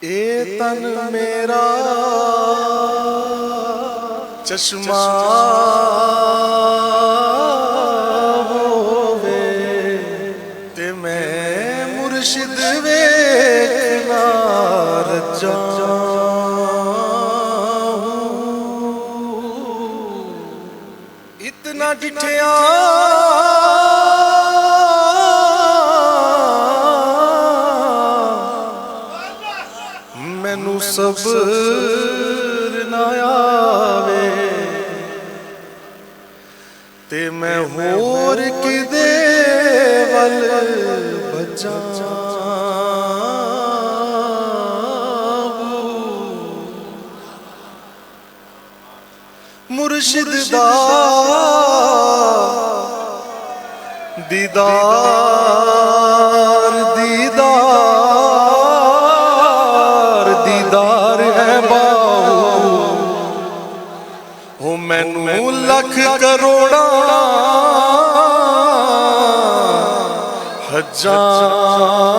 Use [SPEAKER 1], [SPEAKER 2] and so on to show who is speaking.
[SPEAKER 1] ए तन मेरा चश्मा होवे ते मैं मुर्शिद वेखना रजा इतना डिठिया मैनू सब्र ना आवे ते मैं होर किदे वल बचा मुर्शिद दा दीदार दीदार दीदार है बाहू हो मैनू लख करोड़ा हजार